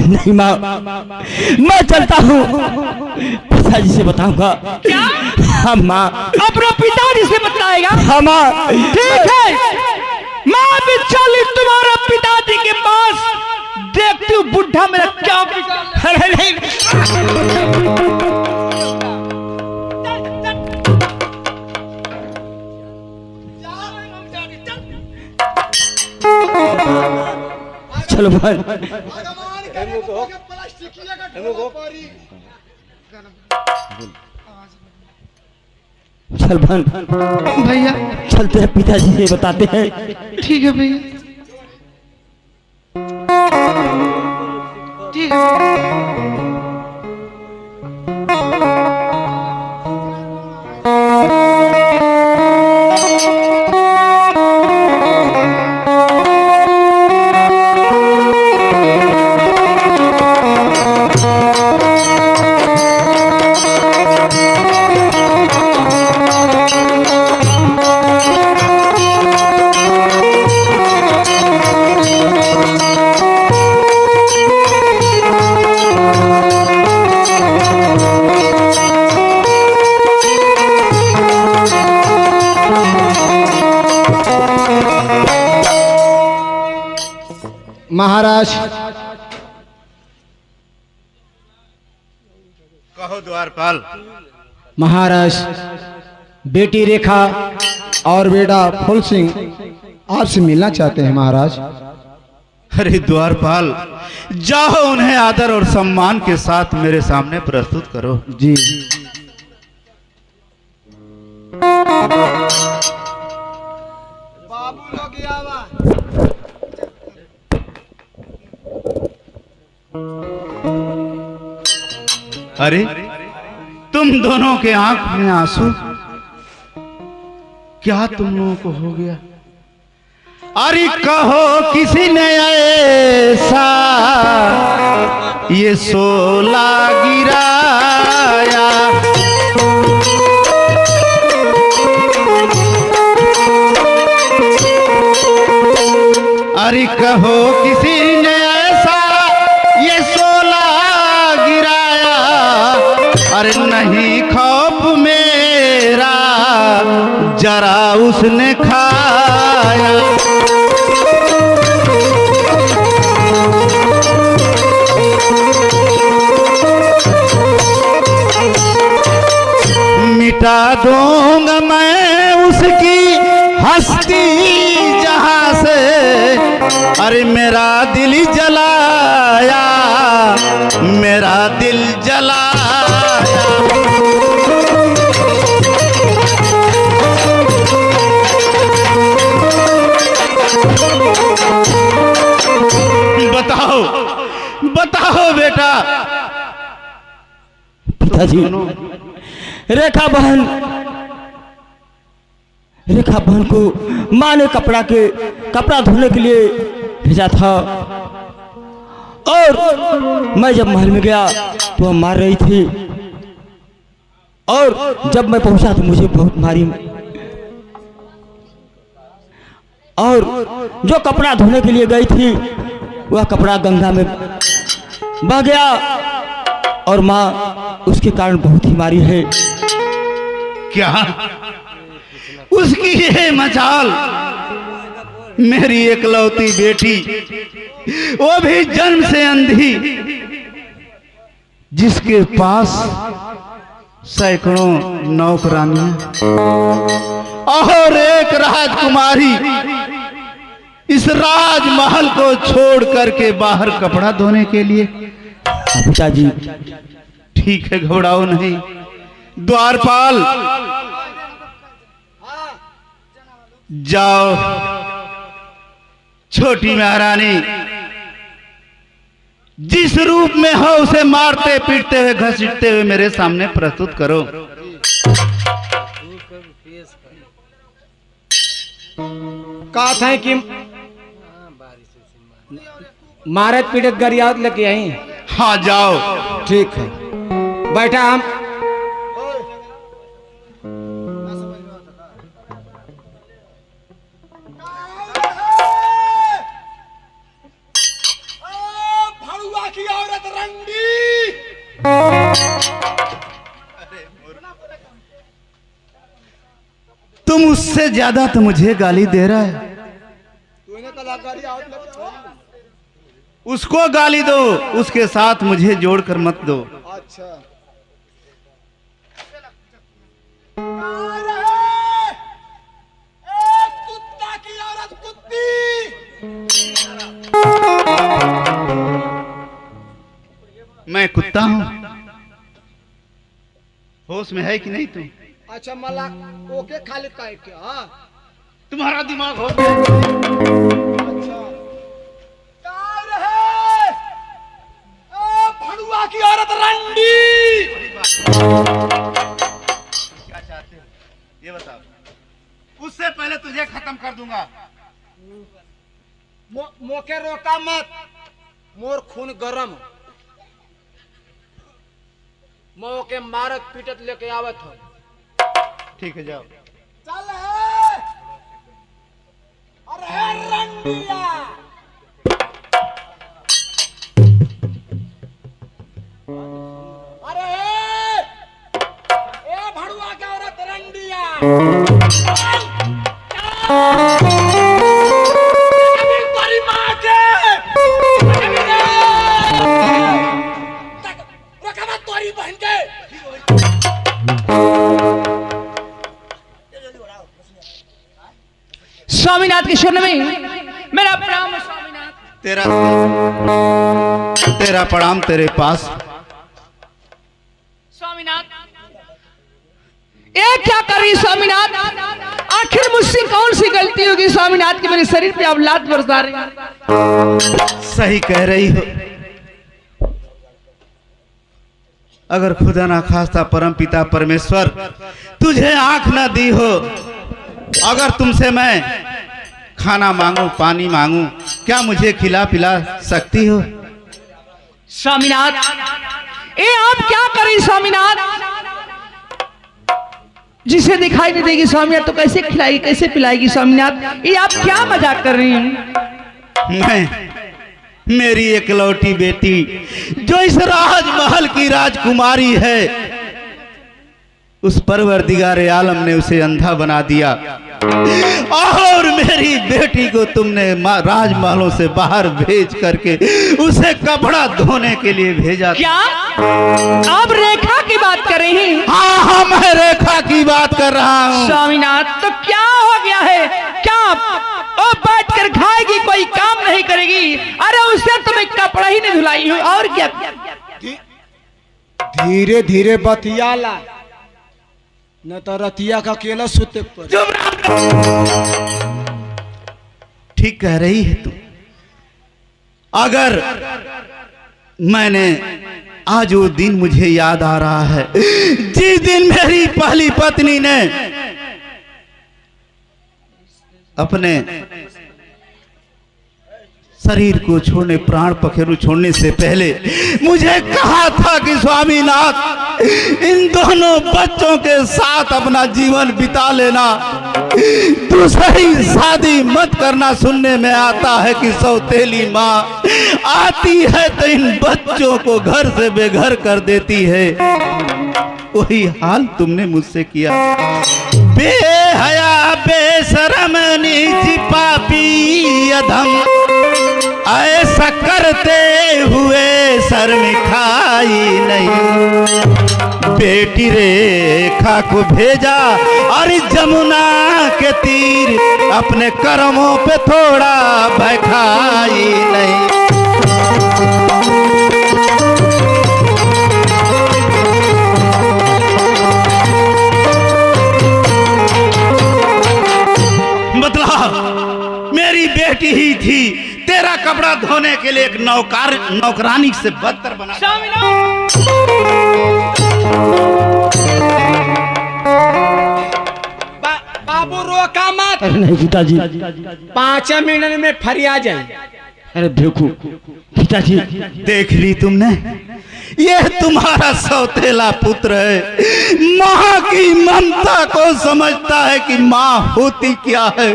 नहीं माँ, मैं चलता हूँ, पिताजी से बताऊंगा। क्या? हाँ माँ। अपने पिताजी से बताएगा? हाँ माँ। ठीक है, मैं भी चली तुम्हारा पिताजी के पास, देखती हूँ बुढ़ा मेरा क्या बिगाड़। अरे नहीं। चलो भाई। चल बहन भैया चलते हैं, पिताजी से बताते हैं। ठीक है भैया, ठीक है। महाराज कहो द्वारपाल। महाराज, बेटी रेखा और बेटा फूल सिंह आपसे मिलना चाहते हैं महाराज। अरे द्वारपाल, जाओ उन्हें आदर और सम्मान के साथ मेरे सामने प्रस्तुत करो। जी बाबू लोग आवा। अरे तुम दोनों के आंख में आंसू, क्या तुम लोगों को हो गया? अरे कहो किसी ने ऐसा ये सोला गिराया, अरे कहो किसी ने ऐसा ये सोला गिराया, अरे नहीं खौफ मेरा जरा उसने खाया। मिटा दूंगा मैं उसकी हस्ती जहां से, अरे मेरा दिल जलाया, मेरा दिल जलाया। बताओ बताओ बेटा। पिताजी, रेखा बहन को माँ ने कपड़ा धोने के लिए भेजा था, और मैं जब महल में गया तो वह मार रही थी, और जब मैं पहुंचा तो मुझे बहुत मारी, और जो कपड़ा धोने के लिए गई थी वह कपड़ा गंगा में बह गया, और माँ उसके कारण बहुत ही मारी है। क्या उसकी ये मजाल, मेरी एकलौती बेटी, वो भी जन्म से अंधी, जिसके पास सैकड़ों नौकरानियां और एक राजकुमारी, इस राजमहल को छोड़ करके बाहर कपड़ा धोने के लिए। पिताजी ठीक है, घबराओ नहीं। द्वारपाल, जाओ छोटी महारानी जिस रूप में हो उसे मारते पीटते हुए घसीटते हुए मेरे सामने प्रस्तुत करो। कहा था कि मारत पीड़ित गरियात लेके आई। हाँ जाओ। ठीक है, बैठा हम। भड़ुआ की रंडी। तुम उससे ज्यादा तो मुझे गाली दे रहा है। उसको गाली दो, उसके साथ मुझे जोड़कर मत दो। अच्छा कुत्ता की औरत कुत्ती। मैं कुत्ता हूं? होश में है कि नहीं तुम? अच्छा मला ओके खाली का क्या? हाँ तुम्हारा दिमाग हो गया? अच्छा कार है भड़ुआ की औरत रंडी। क्या चाहते हो ये बताओ। उससे पहले तुझे खत्म कर दूंगा। मोके रोका मत, मोर खून गरम। मो के मारत पीटत लेके आवत हो। ठीक है जाओ। चल है। अरे रंडिया अरे ए भड़ुआ की औरत रंडिया। तेरी माँ के रखा तोरी बहन के। स्वामीनाथ के शरण में मेरा प्रणाम है स्वामीनाथ। तेरा प्रणाम तेरे पास। स्वामीनाथ ये क्या कर रही स्वामीनाथ? आखिर मुझसे कौन सी गलती होगी स्वामीनाथ कि मेरे शरीर पे आप लात बरसा रही हैं? सही कह रही हो। अगर खुदा ना खास्ता परम पिता परमेश्वर तुझे आंख ना दी हो, अगर तुमसे मैं खाना मांगू पानी मांगू, क्या मुझे खिला पिला सकती हो? स्वामीनाथ ये आप क्या कर रही स्वामीनाथ? जिसे दिखाई नहीं देगी स्वामीनाथ तो कैसे खिलाएगी कैसे पिलाएगी स्वामीनाथ? ये आप क्या मजाक कर रही हैं? मैं मेरी एकलौती बेटी जो इस राजमहल की राजकुमारी है, उस परवरदिगार आलम ने उसे अंधा बना दिया और मेरी बेटी को तुमने राजमहलों से बाहर भेज करके उसे कपड़ा धोने के लिए भेजा। क्या आप रेखा की बात कर रही हैं? हाँ मैं रेखा की बात कर रहा हूँ। स्वामीनाथ तो क्या हो गया है? क्या वो बैठ कर खाएगी, कोई काम नहीं करेगी? अरे उससे तो मैं कपड़ा ही नहीं धुलाई हूँ और क्या? धीरे धीरे बतियाला न तो रतिया का केला सुते पर। ठीक कह रही है तू। अगर मैंने आज वो दिन मुझे याद आ रहा है जिस दिन मेरी पहली पत्नी ने अपने शरीर को छोड़ने, प्राण पखेरु छोड़ने से पहले मुझे कहा था कि स्वामीनाथ इन दोनों बच्चों के साथ अपना जीवन बिता लेना, दूसरी शादी मत करना। सुनने में आता है कि सौतेली माँ आती है तो इन बच्चों को घर से बेघर कर देती है। वही हाल तुमने मुझसे किया। बेहया बेशरम नीच पापी अधम ऐसा करते हुए शर्म खाई नहीं। बेटी रेखा को भेजा और जमुना के तीर अपने कर्मों पे थोड़ा भखाई नहीं। मेरी बेटी ही थी तेरा कपड़ा धोने के लिए एक नौकरानी से बदतर बना। बाबू रोका मत। अरे नहीं पिताजी, 5 मिनट में फरिया जाए। अरे देखो पिताजी, देख ली तुमने, यह तुम्हारा सौतेला पुत्र है। माँ की ममता को समझता है कि माँ होती क्या है।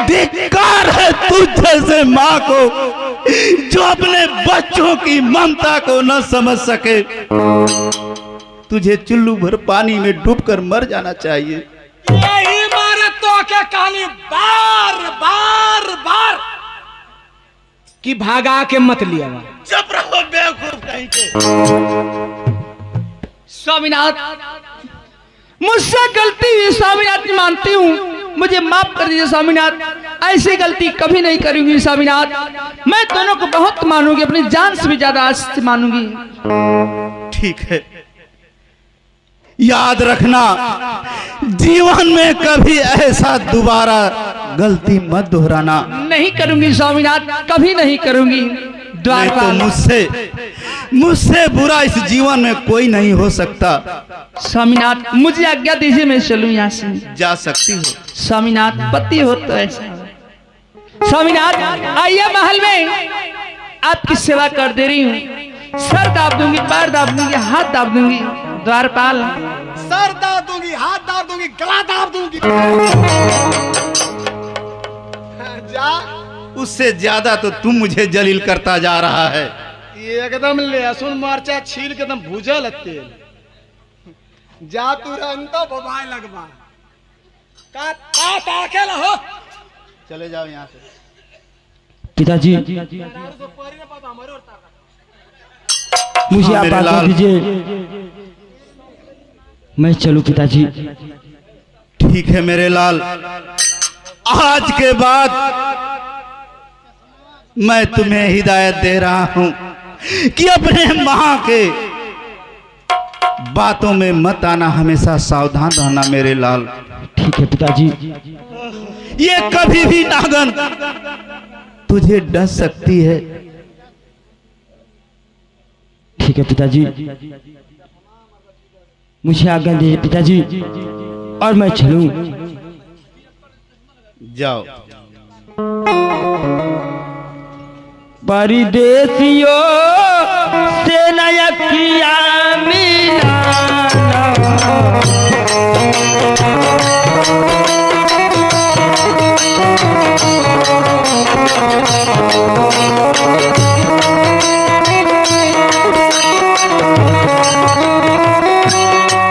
धिक्कार है तुझ जैसे माँ को जो अपने बच्चों की ममता को न समझ सके, तुझे चुल्लू भर पानी में डूबकर मर जाना चाहिए। यही मारे तो क्या कहानी बार बार बार कि भागा के मत लिया। चुप रहो बेवकूफ कहीं के। स्वामीनाथ, मुझसे गलती हुई स्वामीनाथ, मानती हूँ, मुझे माफ कर दीजिए स्वामीनाथ। ऐसी गलती कभी नहीं करूंगी स्वामीनाथ। मैं दोनों को बहुत मानूंगी, अपनी जान से भी ज्यादा आज से मानूंगी। ठीक है, याद रखना, जीवन में कभी ऐसा दोबारा गलती मत दोहराना। नहीं करूंगी स्वामीनाथ, कभी नहीं करूंगी। नहीं तो मुझसे बुरा इस जीवन में कोई नहीं हो सकता। स्वामीनाथ, मुझे आज्ञा दीजिए, मैं चलूं यहाँ से। जा सकती हो। स्वामीनाथ, पति हो तो ऐसा हो। स्वामीनाथ, आइए महल में, आपकी सेवा कर दे रही हूँ। सर दाब दूंगी, पैर दाब दूंगी, हाथ दाब दूंगी। द्वारपाल, सर दाब दूंगी, हाथ दाब दूंगी, गला दाब दूंगी। जा, उससे ज्यादा तो तुम मुझे जलील करता जा रहा है। एकदम लहसुन मरचा छील के एकदम भूजल तेल। जा तुरंत बबाई लगवा का ताके हो। चले जाओ यहाँ से। पिताजी, मुझे आप मेरे आज्ञा लाल। दीजिए, मैं चलूं पिताजी। ठीक है मेरे लाल, आज के बाद मैं तुम्हें हिदायत दे रहा हूं कि अपने मां के बातों में मत आना, हमेशा सावधान रहना मेरे लाल। ठीक है पिताजी। ये कभी भी नागन तुझे डस सकती है। ठीक है पिताजी, मुझे आज्ञा दीजिए पिताजी, और मैं चलूं। जाओ। परदेसियों से नया किया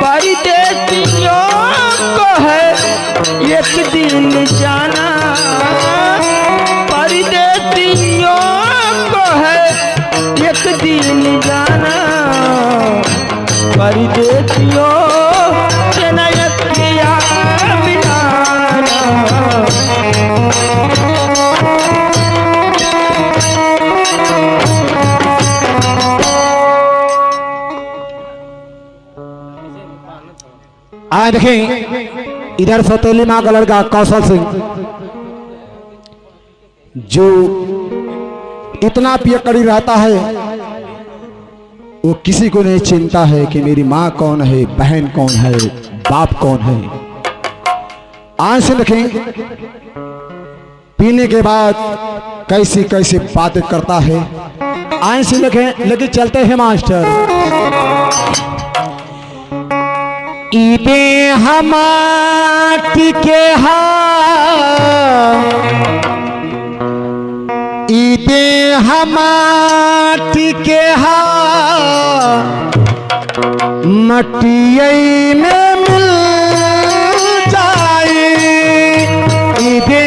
परदेसियों को है एक दिन जाना, परदेसियों को है एक दिन जाना, परदेसियों से नया किया मिलाना। आए देखें, इधर सतोली माँ का लड़का कौशल सिंह, जो इतना पियकड़ी रहता है, वो किसी को नहीं चिंता है कि मेरी माँ कौन है, बहन कौन है, बाप कौन है। आज से देखें, पीने के बाद कैसी कैसी बातें करता है। आज से देखें, लेकिन चलते हैं मास्टर। ईदे हमारी के ईदे हमारी के मटियै में मिल जाए। ईदे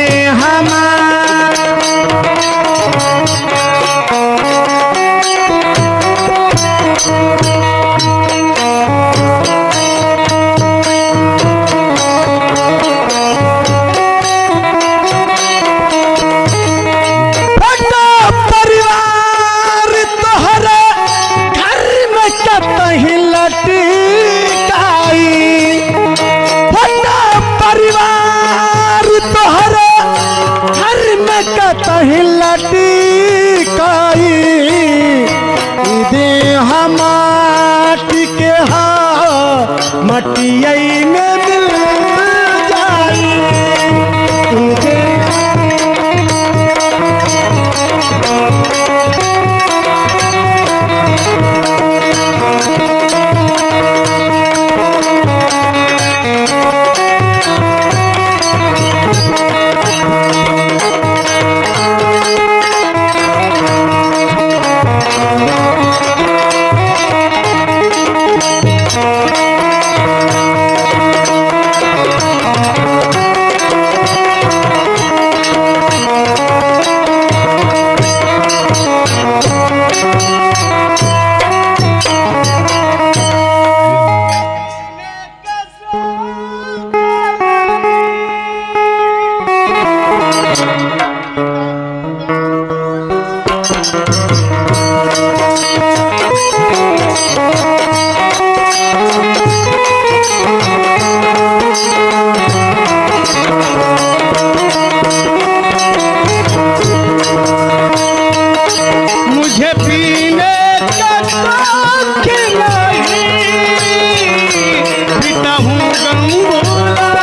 मुझे पीने का शौक नहीं, पीता हूँ गंगोला।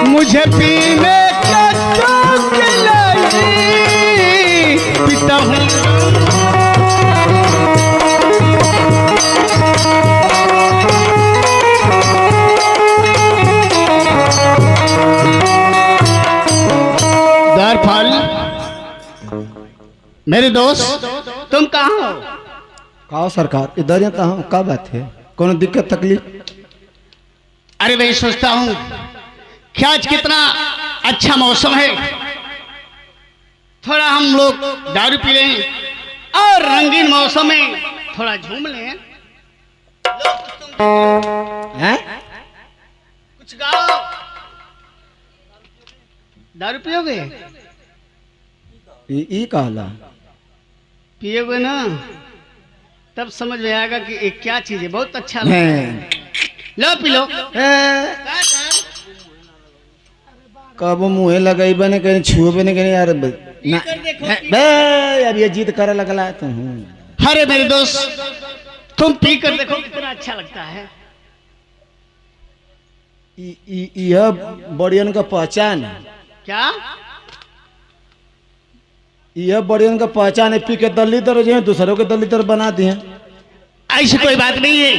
मुझे पीने का शौक नहीं, पीता हूँ। दारफल, मेरे दोस्त तुम कहाँ हो? कहा सरकार इधर ही कहा क्या बात है, कोनो दिक्कत तकलीफ? अरे मैं सोचता हूँ कि आज कितना अच्छा मौसम है, थोड़ा हम लोग दारू पी लें और रंगीन मौसम में थोड़ा झूम लें। हैं? कुछ गाओ। दारू पियोगे? ई कहला पियोगे ना, तब समझ में आएगा कि ये क्या चीज है। बहुत अच्छा लगता है। लो पी लो। कब मुँह लगाई बने कहीं छुए बने कहीं यार ना अब ये जीत करे लगला तुम। अरे मेरे दोस्त तुम पी कर देखो कितना अच्छा लगता है। यह बड़ियन का पहचान है। क्या? यह बड़ियन का पहचान है, पी के दलितर जो है दूसरों के दलितर बना दिए। ऐसी कोई बात नहीं है,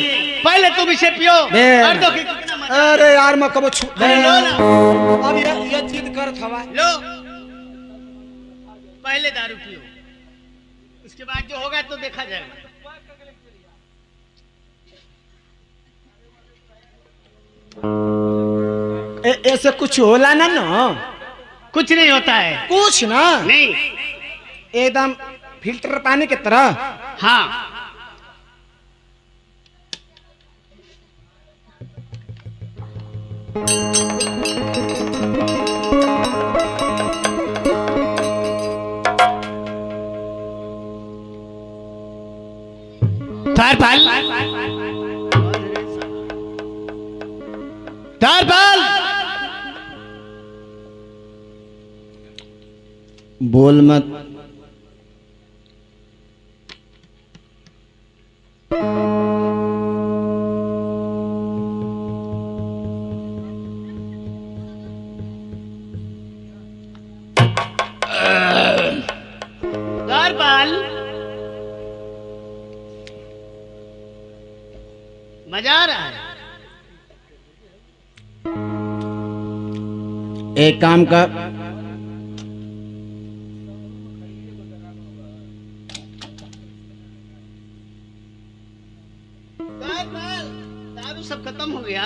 पहले तुम इसे पियो और देखो कितना मजा। अरे यार मैं कब छू अरे लो ना। अब ये जीत कर थवा लो, पहले दारू पियो, उसके बाद जो होगा तो देखा जाएगा। ऐसे कुछ होला ना ना? कुछ नहीं होता है। कुछ ना नहीं, एकदम फिल्टर पानी की तरह। हाँ तारपाल, तारपाल, बोल मत। तारपाल, मजा आ रहा है। एक काम का दारू सब खत्म हो गया।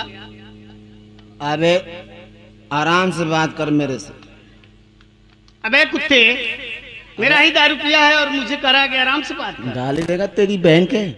अबे आराम से बात कर मेरे से। अबे कुत्ते, मेरा ही दारू पिया है और मुझे करा के आराम से बात कर। गाली देगा तेरी बहन के।